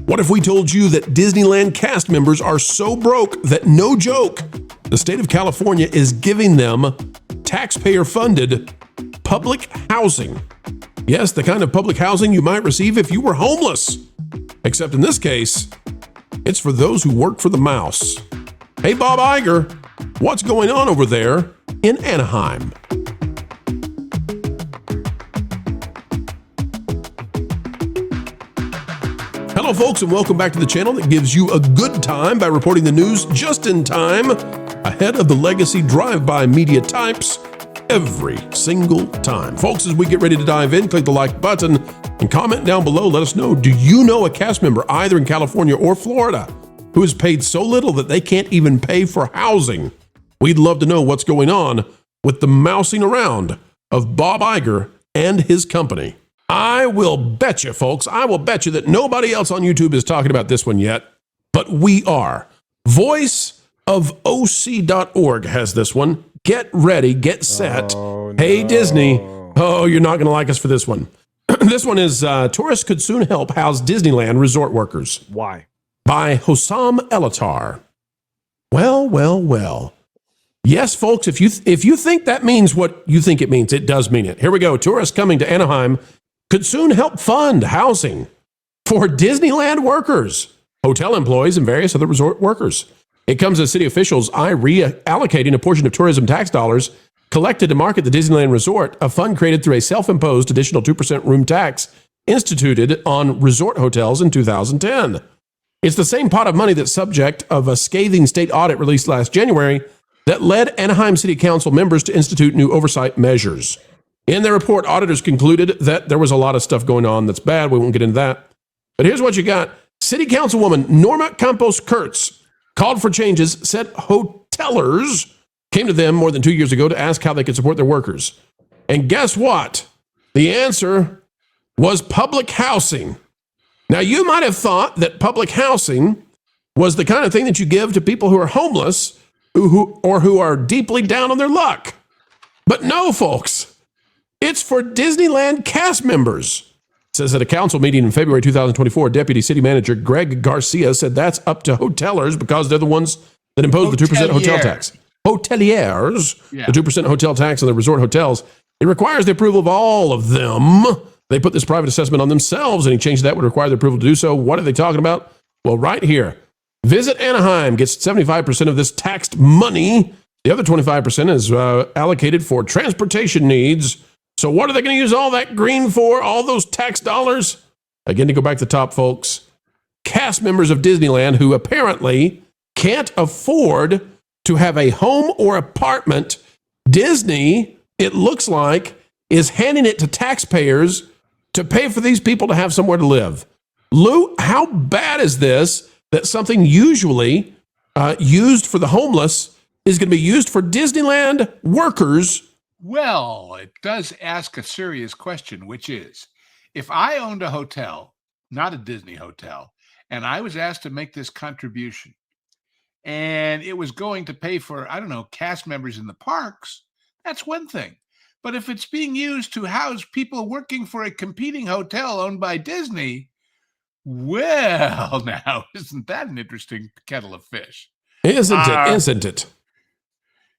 What if we told you that Disneyland cast members are so broke that, no joke, the state of California is giving them taxpayer-funded public housing? Yes, the kind of public housing you might receive if you were homeless. Except in this case, it's for those who work for the mouse. Hey, Bob Iger, what's going on over there in Anaheim? Hello, folks, and welcome back to the channel that gives you a good time by reporting the news just in time, ahead of the legacy drive-by media types every single time. Folks, as we get ready to dive in, click the like button and comment down below. Let us know, do you know a cast member either in California or Florida who is paid so little that they can't even pay for housing? We'd love to know what's going on with the mousing around of Bob Iger and his company. I will bet you, folks, I will bet you that nobody else on YouTube is talking about this one yet, but we are. VoiceOfOC.org has this one. Get ready, get set. Oh, no. Hey, Disney. Oh, you're not going to like us for this one. This one is Tourists Could Soon Help House Disneyland Resort Workers. Why? By Hossam Elatar. Well. Yes, folks, if you think that means what you think it means, it does mean it. Here we go. Tourists coming to Anaheim could soon help fund housing for Disneyland workers, hotel employees, and various other resort workers. It comes as city officials reallocating a portion of tourism tax dollars collected to market the Disneyland Resort, a fund created through a self-imposed additional 2% room tax instituted on resort hotels in 2010. It's the same pot of money that's subject of a scathing state audit released last January that led Anaheim City Council members to institute new oversight measures. In their report, auditors concluded that there was a lot of stuff going on that's bad. We won't get into that. But here's what you got. City Councilwoman Norma Campos-Kurtz called for changes, said hotelers came to them more than 2 years ago to ask how they could support their workers. And guess what? The answer was public housing. Now, you might have thought that public housing was the kind of thing that you give to people who are homeless who are deeply down on their luck. But no, folks. It's for Disneyland cast members. It says at a council meeting in February 2024, Deputy City Manager Greg Garcia said that's up to hotelers because they're the ones that impose the 2% hotel tax. Hoteliers, yeah. The 2% hotel tax on the resort hotels. It requires the approval of all of them. They put this private assessment on themselves. Any change to that would require the approval to do so. What are they talking about? Well, right here. Visit Anaheim gets 75% of this taxed money. The other 25% is allocated for transportation needs. So what are they going to use all that green for, all those tax dollars? Again, to go back to the top, folks, cast members of Disneyland who apparently can't afford to have a home or apartment. Disney, it looks like, is handing it to taxpayers to pay for these people to have somewhere to live. Lou, how bad is this that something usually used for the homeless is going to be used for Disneyland workers? Well, it does ask a serious question, which is, if I owned a hotel, not a Disney hotel, and I was asked to make this contribution, and it was going to pay for, I don't know, cast members in the parks, that's one thing. But if it's being used to house people working for a competing hotel owned by Disney, well, now, isn't that an interesting kettle of fish? Isn't it?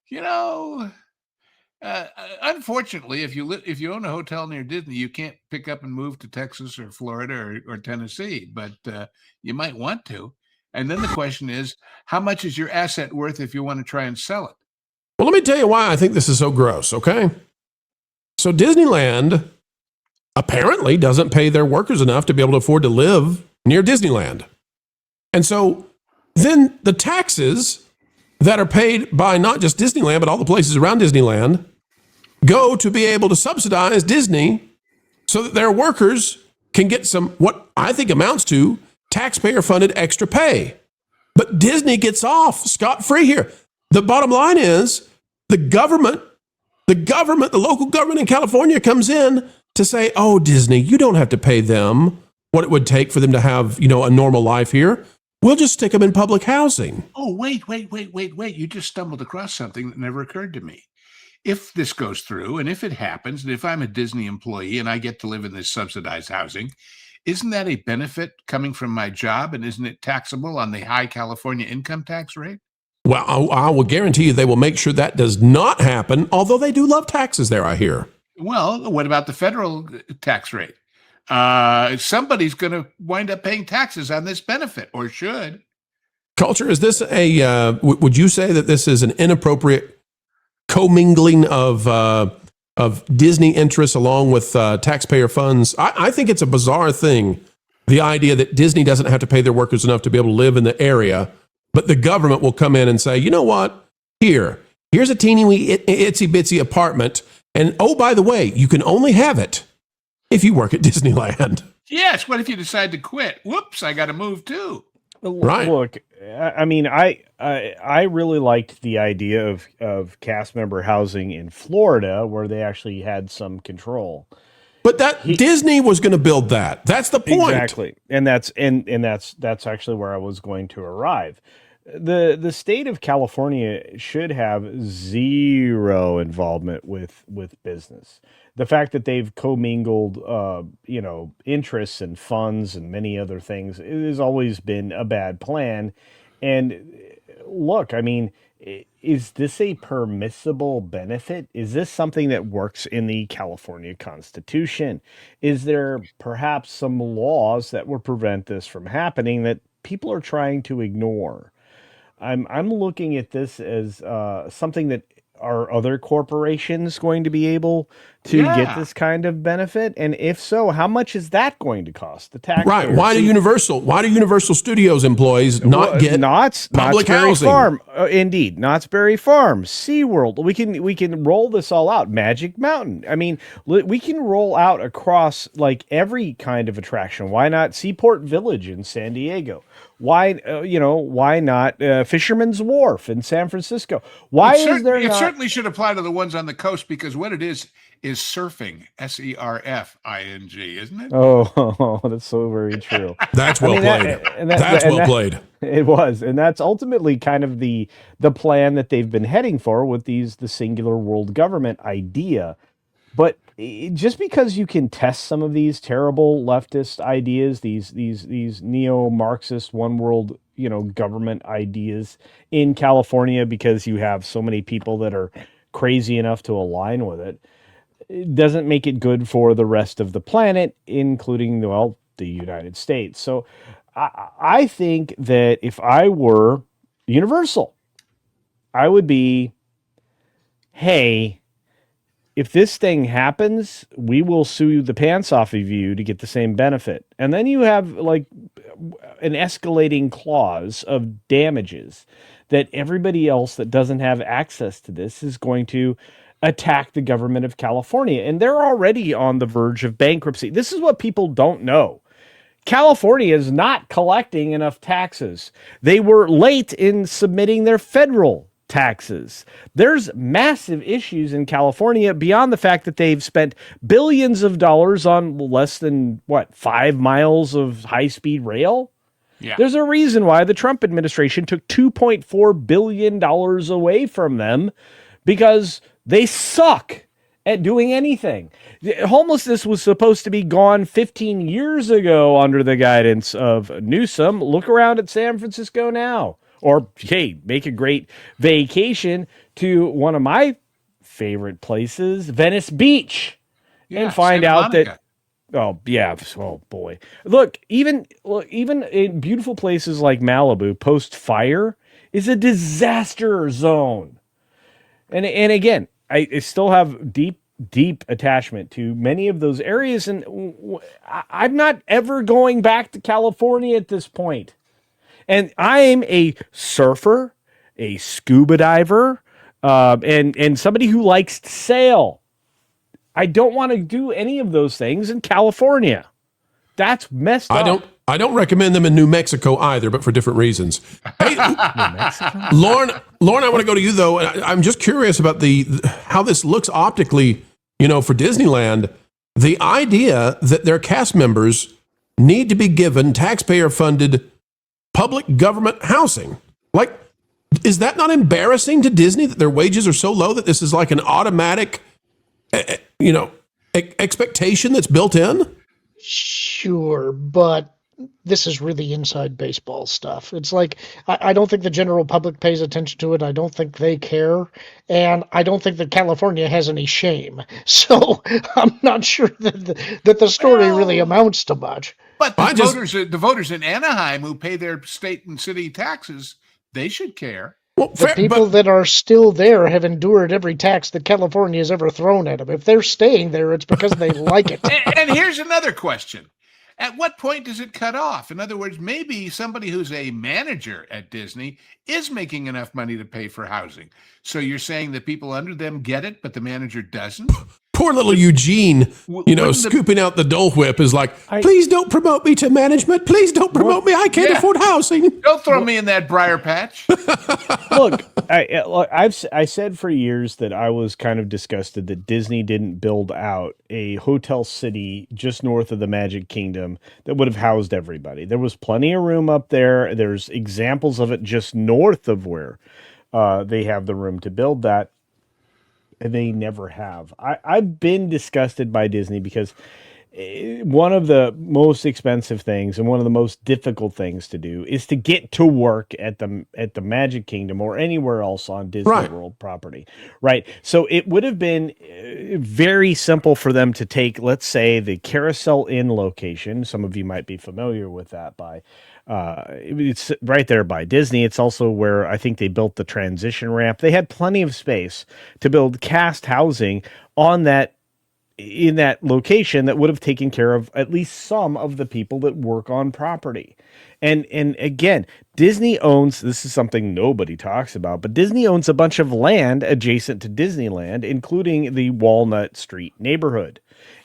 You know... unfortunately, if you own a hotel near Disney, you can't pick up and move to Texas or Florida or Tennessee, but you might want to. And then the question is, how much is your asset worth if you want to try and sell it? Well, let me tell you why I think this is so gross, okay? So Disneyland apparently doesn't pay their workers enough to be able to afford to live near Disneyland. And so then the taxes that are paid by not just Disneyland, but all the places around Disneyland, go to be able to subsidize Disney so that their workers can get some, what I think amounts to, taxpayer-funded extra pay. But Disney gets off scot-free here. The bottom line is the local government in California comes in to say, oh, Disney, you don't have to pay them what it would take for them to have, a normal life here. We'll just stick them in public housing. Oh, wait. You just stumbled across something that never occurred to me. If this goes through, and if it happens, and if I'm a Disney employee and I get to live in this subsidized housing, isn't that a benefit coming from my job? And isn't it taxable on the high California income tax rate? Well, I will guarantee you they will make sure that does not happen, although they do love taxes there, I hear. Well, what about the federal tax rate? Somebody's going to wind up paying taxes on this benefit, or should. Culture, is this would you say that this is an inappropriate commingling of Disney interests along with taxpayer funds? I think it's a bizarre thing, the idea that Disney doesn't have to pay their workers enough to be able to live in the area, but the government will come in and say, you know what, here's a teeny wee itsy bitsy apartment, and oh, by the way, you can only have it if you work at Disneyland. Yes, what if you decide to quit? Whoops, I got to move too. Right. Look, I mean, I really liked the idea of cast member housing in Florida, where they actually had some control. But Disney was going to build that. That's the point. Exactly, and that's actually where I was going to arrive. The state of California should have zero involvement with business. The fact that they've commingled, interests and funds and many other things, it has always been a bad plan. And look, I mean, is this a permissible benefit? Is this something that works in the California Constitution? Is there perhaps some laws that would prevent this from happening that people are trying to ignore? I'm looking at this as something that are other corporations going to be able to get this kind of benefit? And if so, how much is that going to cost the taxpayers? Right. Why do Universal Studios employees not get public housing? Farm, indeed, Knott's Berry Farm, SeaWorld. We can roll this all out. Magic Mountain. I mean, we can roll out across like every kind of attraction. Why not Seaport Village in San Diego? Why not Fisherman's Wharf in San Francisco? It certainly should apply to the ones on the coast, because what it is surfing, SERFING, isn't it? Oh, that's so very true. That's well played. That's well played. It was, and that's ultimately kind of the plan that they've been heading for with the singular world government idea. But just because you can test some of these terrible leftist ideas, these neo-Marxist one world, government ideas in California, because you have so many people that are crazy enough to align with it, it doesn't make it good for the rest of the planet, including, the United States. So I think that if I were Universal, I would be, hey, if this thing happens, we will sue the pants off of you to get the same benefit. And then you have like an escalating clause of damages that everybody else that doesn't have access to this is going to attack the government of California. And they're already on the verge of bankruptcy. This is what people don't know. California is not collecting enough taxes. They were late in submitting their federal taxes. There's massive issues in California beyond the fact that they've spent billions of dollars on less than 5 miles of high-speed rail. Yeah. There's a reason why the Trump administration took $2.4 billion away from them, because they suck at doing anything. Homelessness was supposed to be gone 15 years ago under the guidance of Newsom. Look around at San Francisco now. Or, hey, make a great vacation to one of my favorite places, Venice Beach, and find out that, oh boy. Look, even in beautiful places like Malibu, post-fire is a disaster zone. And again, I still have deep attachment to many of those areas, and I'm not ever going back to California at this point. And I'm a surfer, a scuba diver, and somebody who likes to sail. I don't want to do any of those things in California. That's messed up. I don't recommend them in New Mexico either, but for different reasons. Hey, Lauren, I want to go to you though. I'm just curious about how this looks optically, for Disneyland. The idea that their cast members need to be given taxpayer-funded public government housing. Like, is that not embarrassing to Disney that their wages are so low that this is like an automatic, expectation that's built in? Sure, but this is really inside baseball stuff. It's like I don't think the general public pays attention to it. I don't think they care, and I don't think that California has any shame. So I'm not sure that the story really Well, amounts to much. but I just the voters in Anaheim who pay their state and city taxes, they should care. well, The fair, people but that are still there have endured every tax that California has ever thrown at them. If they're staying there, it's because they like it. And here's another question. At what point does it cut off? In other words, maybe somebody who's a manager at Disney is making enough money to pay for housing. So you're saying that people under them get it, but the manager doesn't? poor little Eugene, Wouldn't the- scooping out the Dole Whip is like, I- please don't promote me to management. Please don't promote me. I can't Yeah. afford housing. Don't throw me in that briar patch. Look, I said for years that I was kind of disgusted that Disney didn't build out a hotel city just north of the Magic Kingdom that would have housed everybody. There was plenty of room up there. There's examples of it just north of where they have the room to build that. And they never have. I've been disgusted by Disney because one of the most expensive things and one of the most difficult things to do is to get to work at the Magic Kingdom or anywhere else on Disney Right. World property, right? So it would have been very simple for them to take, let's say, the Carousel Inn location. Some of you might be familiar with that by. It's right there by Disney. It's also where I think they built the transition ramp. They had plenty of space to build cast housing in that location that would have taken care of at least some of the people that work on property. And again, Disney owns, this is something nobody talks about, but Disney owns a bunch of land adjacent to Disneyland, including the Walnut Street neighborhood.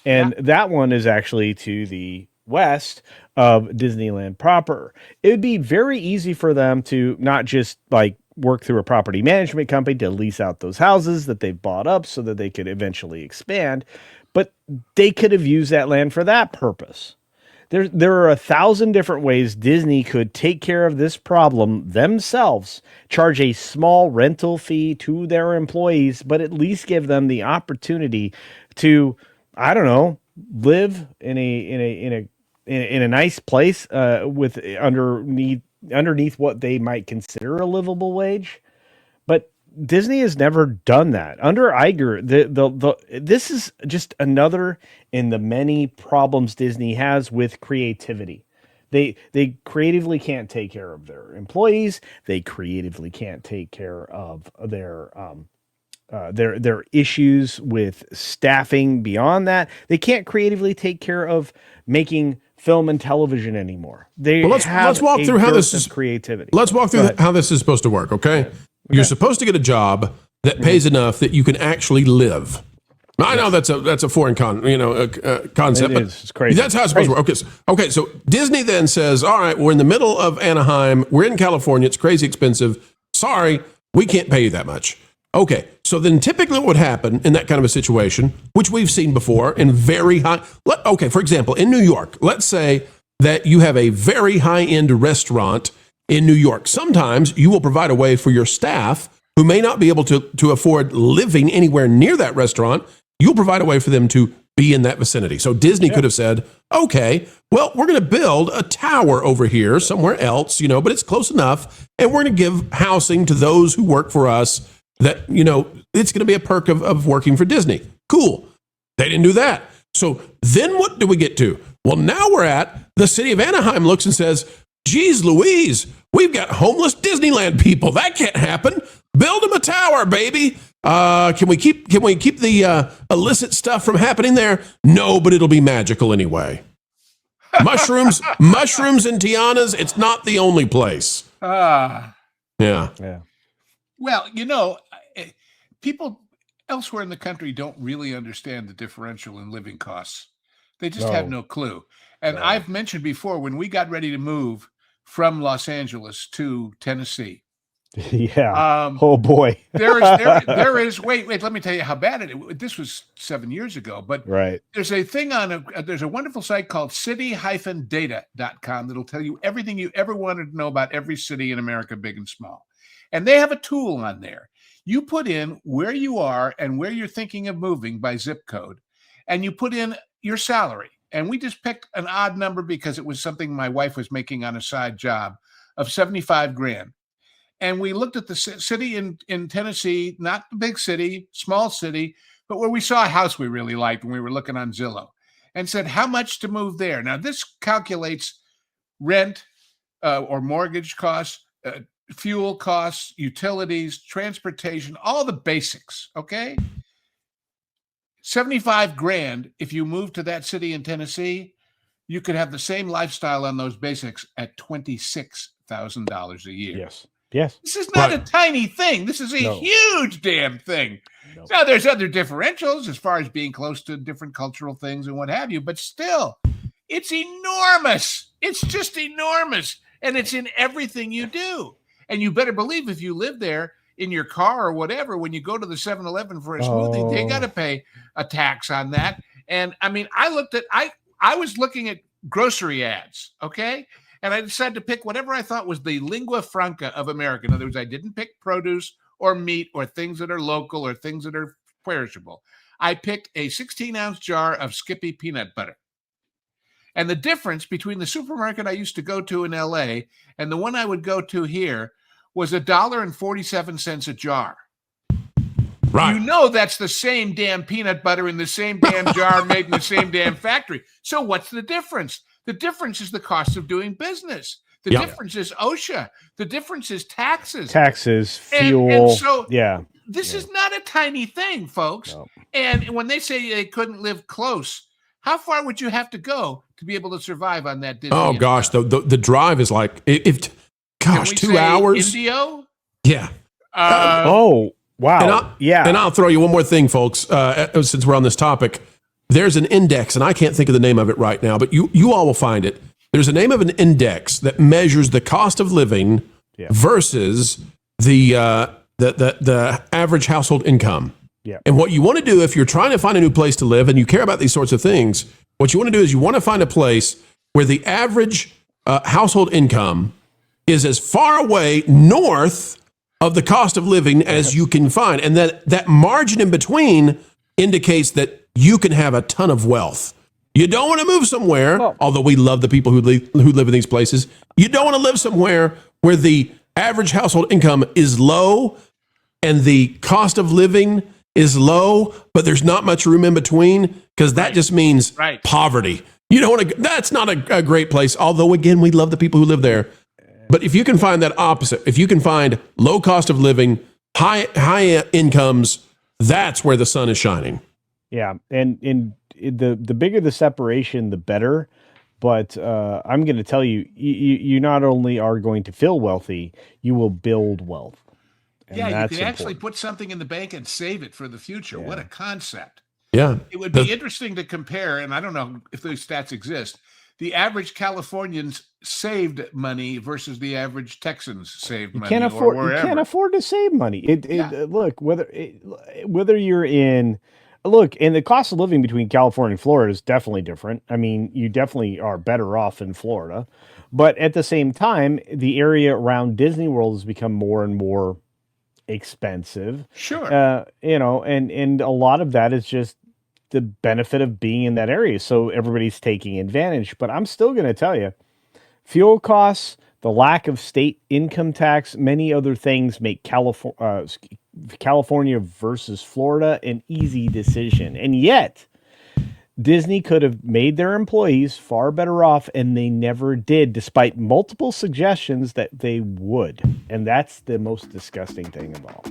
And that one is actually to the west of Disneyland proper. It would be very easy for them to not just like work through a property management company to lease out those houses that they've bought up so that they could eventually expand, but they could have used that land for that purpose. There are 1,000 different ways Disney could take care of this problem themselves, charge a small rental fee to their employees, but at least give them the opportunity to, I don't know, live in a nice place with underneath what they might consider a livable wage. But Disney has never done that. Under Iger, this is just another in the many problems Disney has with creativity. They creatively can't take care of their employees. They creatively can't take care of their issues with staffing beyond that. They can't creatively take care of making film and television anymore. Let's walk through how this is creativity. Let's walk through how this is supposed to work. Okay? You're supposed to get a job that pays enough that you can actually live. Now, I know that's a foreign concept, but It's crazy. that's how it's supposed to work. Okay, so Disney then says, all right, we're in the middle of Anaheim. We're in California. It's crazy expensive. Sorry, we can't pay you that much. Okay, so then typically what would happen in that kind of a situation, which we've seen before in very high, for example, in New York, let's say that you have a very high-end restaurant in New York. Sometimes you will provide a way for your staff who may not be able to afford living anywhere near that restaurant. You'll provide a way for them to be in that vicinity. So Disney could have said, okay, well, we're going to build a tower over here somewhere else, but it's close enough. And we're going to give housing to those who work for us that, it's going to be a perk of working for Disney. Cool. They didn't do that. So then what do we get to? Well, now we're at the city of Anaheim looks and says, geez, Louise, we've got homeless Disneyland people. That can't happen. Build them a tower, baby. Can we keep the illicit stuff from happening there? No, but it'll be magical anyway. Mushrooms and tianas. It's not the only place. Yeah. Well, people elsewhere in the country don't really understand the differential in living costs. They just have no clue. And I've mentioned before, when we got ready to move from Los Angeles to Tennessee. Yeah. Oh boy. there is. Wait. Let me tell you how bad it is. This was 7 years ago, but there's a thing there's a wonderful site called city-data.com that'll tell you everything you ever wanted to know about every city in America, big and small. And they have a tool on there. You put in where you are and where you're thinking of moving by zip code, and you put in your salary. and we just picked an odd number because it was something my wife was making on a side job of 75 grand. And we looked at the city in Tennessee, not the big city, small city, but where we saw a house we really liked when we were looking on Zillow, and said, how much to move there? Now, this calculates rent or mortgage costs, fuel costs, utilities, transportation, all the basics, okay? 75 grand, if you move to that city in Tennessee, you could have the same lifestyle on those basics at $26,000 a year. Yes. Yes. This is not a tiny thing. This is a huge damn thing. No. Now, there's other differentials as far as being close to different cultural things and what have you, but still, it's enormous. It's just enormous. And it's in everything you do. And you better believe if you live there in your car or whatever, when you go to the 7-Eleven for a smoothie, they got to pay a tax on that. And I mean, I was looking at grocery ads, okay? And I decided to pick whatever I thought was the lingua franca of America. In other words, I didn't pick produce or meat or things that are local or things that are perishable. I picked a 16-ounce jar of Skippy peanut butter. And the difference between the supermarket I used to go to in LA and the one I would go to here was $1.47 a jar. Right. You know that's the same damn peanut butter in the same damn jar made in the same damn factory. So what's the difference? The difference is the cost of doing business. The difference is OSHA. The difference is taxes. Taxes, fuel. And so this is not a tiny thing, folks. No. And when they say they couldn't live close, how far would you have to go to be able to survive on that Disney? Oh, gosh. The drive is like, 2 hours. Indio? Yeah. Wow. And I'll throw you one more thing, folks, since we're on this topic. There's an index, and I can't think of the name of it right now, but you all will find it. There's a name of an index that measures the cost of living versus the average household income. Yeah. And what you want to do if you're trying to find a new place to live and you care about these sorts of things, what you want to do is you want to find a place where the average household income is as far away north of the cost of living as you can find. And that margin in between indicates that you can have a ton of wealth. You don't want to move somewhere, although we love the people who live in these places. You don't want to live somewhere where the average household income is low and the cost of living is low, but there's not much room in between, because that just means poverty. You don't want to. That's not a great place. Although, again, we love the people who live there. But if you can find that opposite, if you can find low cost of living, high incomes, that's where the sun is shining. Yeah, and the bigger the separation, the better. But I'm going to tell you, you not only are going to feel wealthy, you will build wealth. And you can that's actually put something in the bank and save it for the future. Yeah. What a concept. Yeah. It would be interesting to compare, and I don't know if those stats exist, the average Californians saved money versus the average Texans saved money. You can't afford to save money. Look, whether you're in... Look, and the cost of living between California and Florida is definitely different. I mean, you definitely are better off in Florida. But at the same time, the area around Disney World has become more and more expensive. Sure. And a lot of that is just the benefit of being in that area. So everybody's taking advantage. But I'm still going to tell you, fuel costs, the lack of state income tax, many other things make California versus Florida an easy decision. And yet, Disney could have made their employees far better off, and they never did, despite multiple suggestions that they would. And that's the most disgusting thing of all.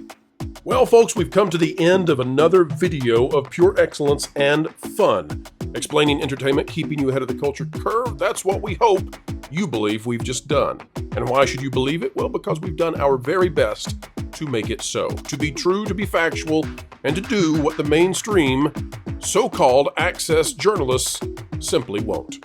Well, folks, we've come to the end of another video of pure excellence and fun. Explaining entertainment, keeping you ahead of the culture curve, that's what we hope you believe we've just done. And why should you believe it? Well, because we've done our very best to make it so. To be true, to be factual, and to do what the mainstream, so-called access journalists simply won't.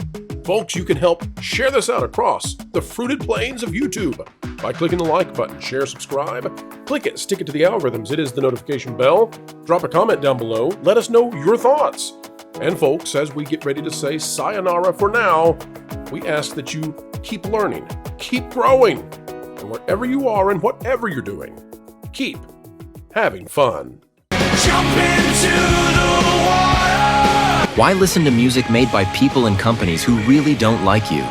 Folks, you can help share this out across the fruited plains of YouTube by clicking the like button, share, subscribe, click it, stick it to the algorithms. It is the notification bell. Drop a comment down below. Let us know your thoughts. And folks, as we get ready to say sayonara for now, we ask that you keep learning, keep growing, and wherever you are and whatever you're doing, keep having fun. Jump into the water! Why listen to music made by people and companies who really don't like you?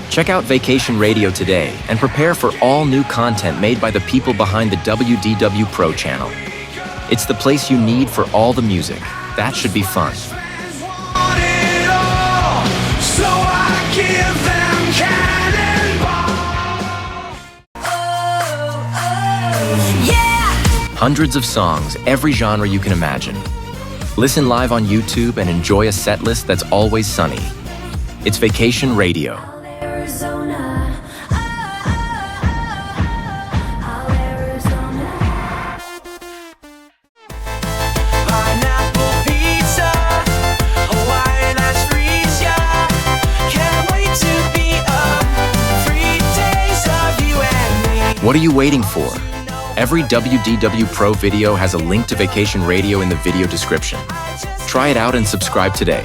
Check out Vacation Radio today and prepare for all new content made by the people behind the WDW Pro Channel. It's the place you need for all the music. That should be fun. Hundreds of songs, every genre you can imagine. Listen live on YouTube and enjoy a set list that's always sunny. It's Vacation Radio. What are you waiting for? Every WDW Pro video has a link to Vacation Radio in the video description. Try it out and subscribe today.